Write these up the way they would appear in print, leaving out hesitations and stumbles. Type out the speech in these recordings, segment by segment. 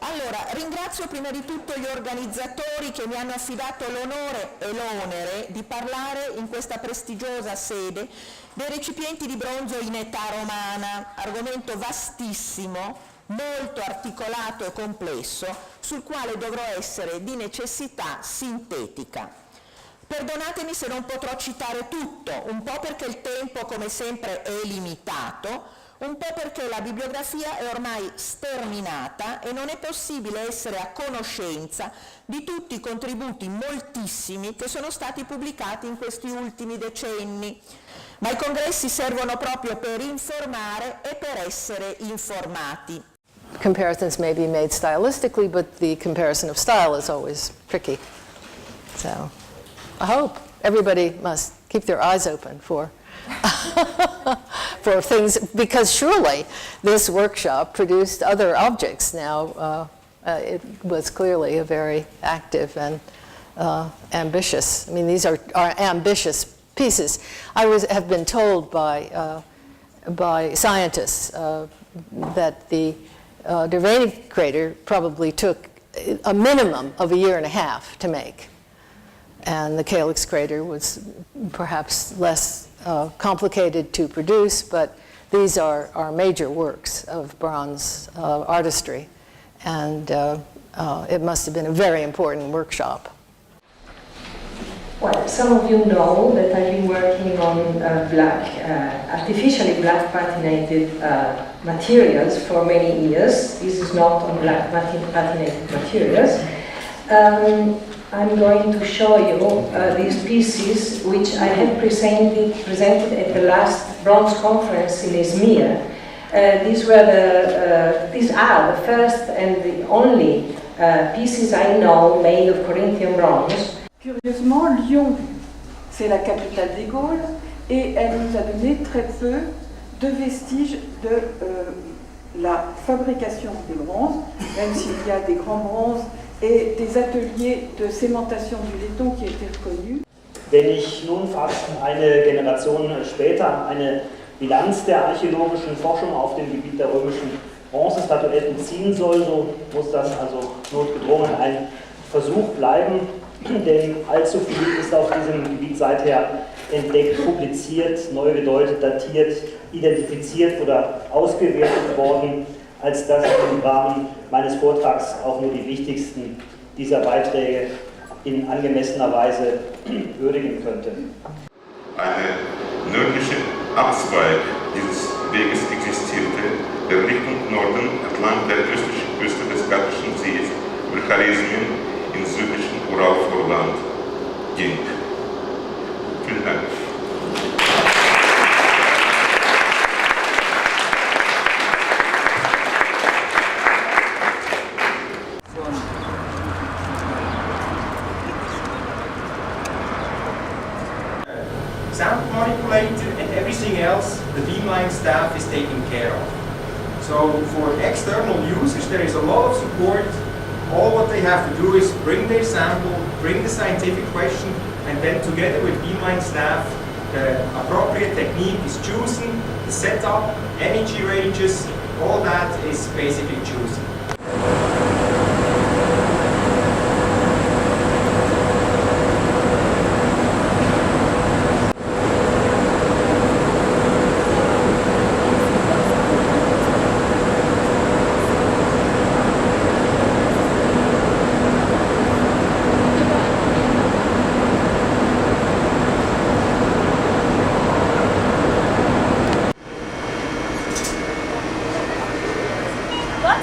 Allora, ringrazio prima di tutto gli organizzatori che mi hanno affidato l'onore e l'onere di parlare in questa prestigiosa sede dei recipienti di bronzo in età romana, argomento vastissimo, molto articolato e complesso, sul quale dovrò essere di necessità sintetica. Perdonatemi se non potrò citare tutto, un po' perché il tempo, come sempre, è limitato, un po' perché la bibliografia è ormai sterminata e non è possibile essere a conoscenza di tutti i contributi moltissimi che sono stati pubblicati in questi ultimi decenni. Ma i congressi servono proprio per informare e per essere informati. Comparisons may be made stylistically, but the comparison of style is always tricky. So I hope everybody must keep their eyes open for for things, because surely this workshop produced other objects. Now, it was clearly a very active and ambitious. I mean, these are ambitious pieces. I have been told by scientists that the Derveni crater probably took a minimum of 1.5 years to make, and the Calyx crater was perhaps less complicated to produce, but these are major works of bronze artistry, and it must have been a very important workshop. Well, some of you know that I've been working on artificially black patinated materials for many years. This is not on black patinated materials. I'm going to show you these pieces which I have presented at the last Bronze Conference in Izmir. These are the first and the only pieces I know made of Corinthian bronze. Curieusement, Lyon, c'est la capitale des Gaules, et elle nous a donné très peu de vestiges de la fabrication des bronzes, même s'il y a des grands bronzes et des ateliers de sémentation du laiton qui étaient reconnus. Wenn ich nun fast eine Generation später eine Bilanz der archäologischen Forschung auf dem Gebiet der römischen Bronzestatuetten ziehen soll, so muss das also notgedrungen ein Versuch bleiben, denn allzu viel ist auf diesem Gebiet seither entdeckt, publiziert, neu gedeutet, datiert, identifiziert oder ausgewertet worden, als dass ich im Rahmen meines Vortrags auch nur die wichtigsten dieser Beiträge in angemessener Weise würdigen könnte. Eine nördliche Abzweig dieses Weges existierte, der Richtung Norden entlang der östlichen Küste des Kaspischen Sees über Charismien im südlichen Uralvorland ging. Vielen Dank. Sound manipulator and everything else, the beamline staff is taken care of. So for external users, there is a lot of support. All what they have to do is bring their sample, bring the scientific question, and then together with beamline staff, the appropriate technique is chosen, the setup, energy ranges, all that is basically chosen. What?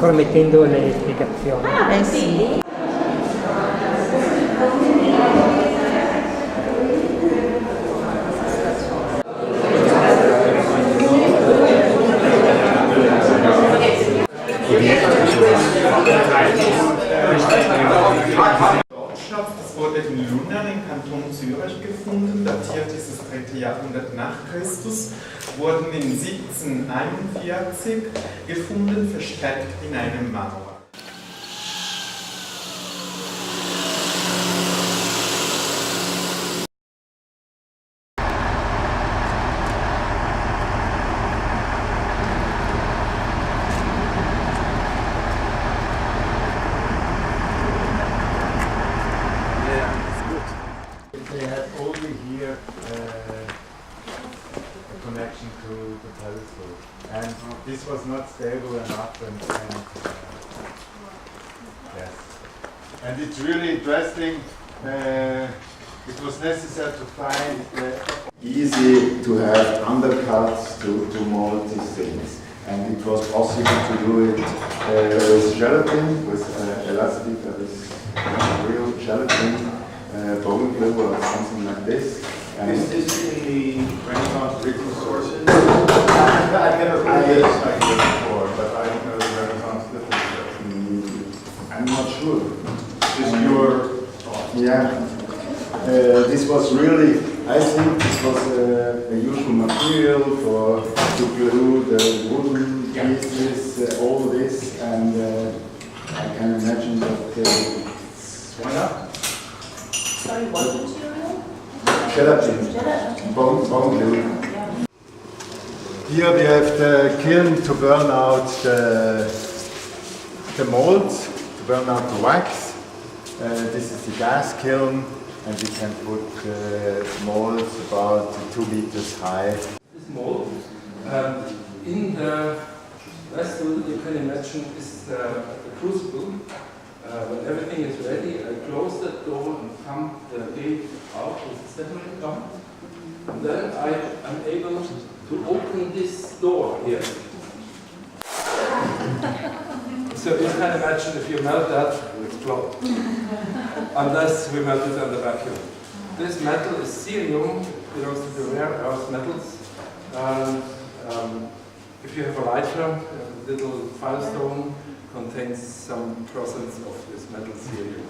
ancora mettendo le spiegazioni. Eh sì. Das wurde in Lundern im Kanton Zürich gefunden, datiert ist das 3. Jahrhundert nach Christus, wurden in 1741 gefunden, versteckt in einem Mauer. They had only here a connection to the telescope, and this was not stable enough, yes, and it's really interesting. It was necessary to find easy to have undercuts to mold these things, and it was possible to do it with gelatin, with elastic, that is real gelatin. Bone glue or something like this. Is this in the Renaissance written sources? I've never heard this idea before, but I don't know the Renaissance literature. I'm not sure. Is your thought? Yeah. This was really, I think this was a usual material to glue the wooden pieces, all this, and I can imagine that why not? Sorry, what material? gelatin, bone glue. Here we have the kiln to burn out the molds, to burn out the wax. This is the gas kiln, and we can put molds about 2 meters high. This mold, in the vessel, you can imagine, is the crucible. When everything is ready, I close that door and pump the gate out with a separate pump. And then I am able to open this door here. So you can imagine if you melt that, it will explode. Unless we melt it under vacuum. This metal is cerium, belongs to the rare earth metals. And if you have a lighter, a little firestone contains some procents of this metal cerium.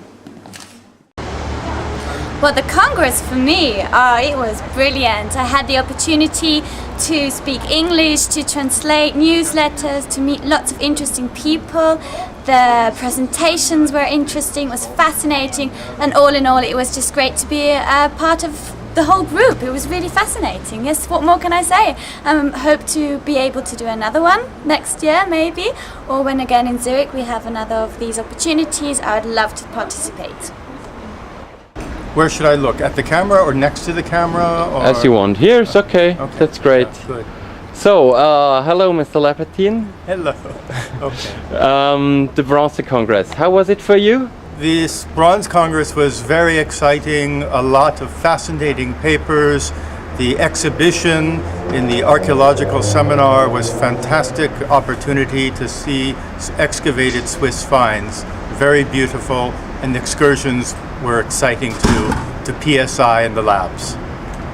Well, the Congress for me, it was brilliant. I had the opportunity to speak English, to translate newsletters, to meet lots of interesting people. The presentations were interesting, it was fascinating, and all in all it was just great to be a part of the whole group. It was really fascinating. Yes, what more can I say? Hope to be able to do another one next year maybe, or when again in Zurich we have another of these opportunities. I would love to participate. Where should I look? At the camera or next to the camera? Or? As you want. Here's okay. That's great. Yeah, good. So, hello Mr. Lapatin. Hello. Okay. The Bronze Congress, how was it for you? This Bronze Congress was very exciting, a lot of fascinating papers. The exhibition in the archaeological seminar was a fantastic opportunity to see excavated Swiss finds. Very beautiful, and the excursions were exciting to PSI and the labs.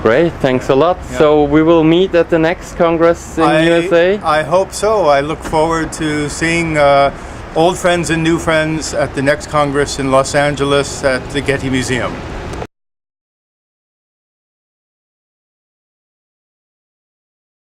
Great, thanks a lot. Yeah. So we will meet at the next Congress in USA? I hope so. I look forward to seeing old friends and new friends at the next Congress in Los Angeles at the Getty Museum.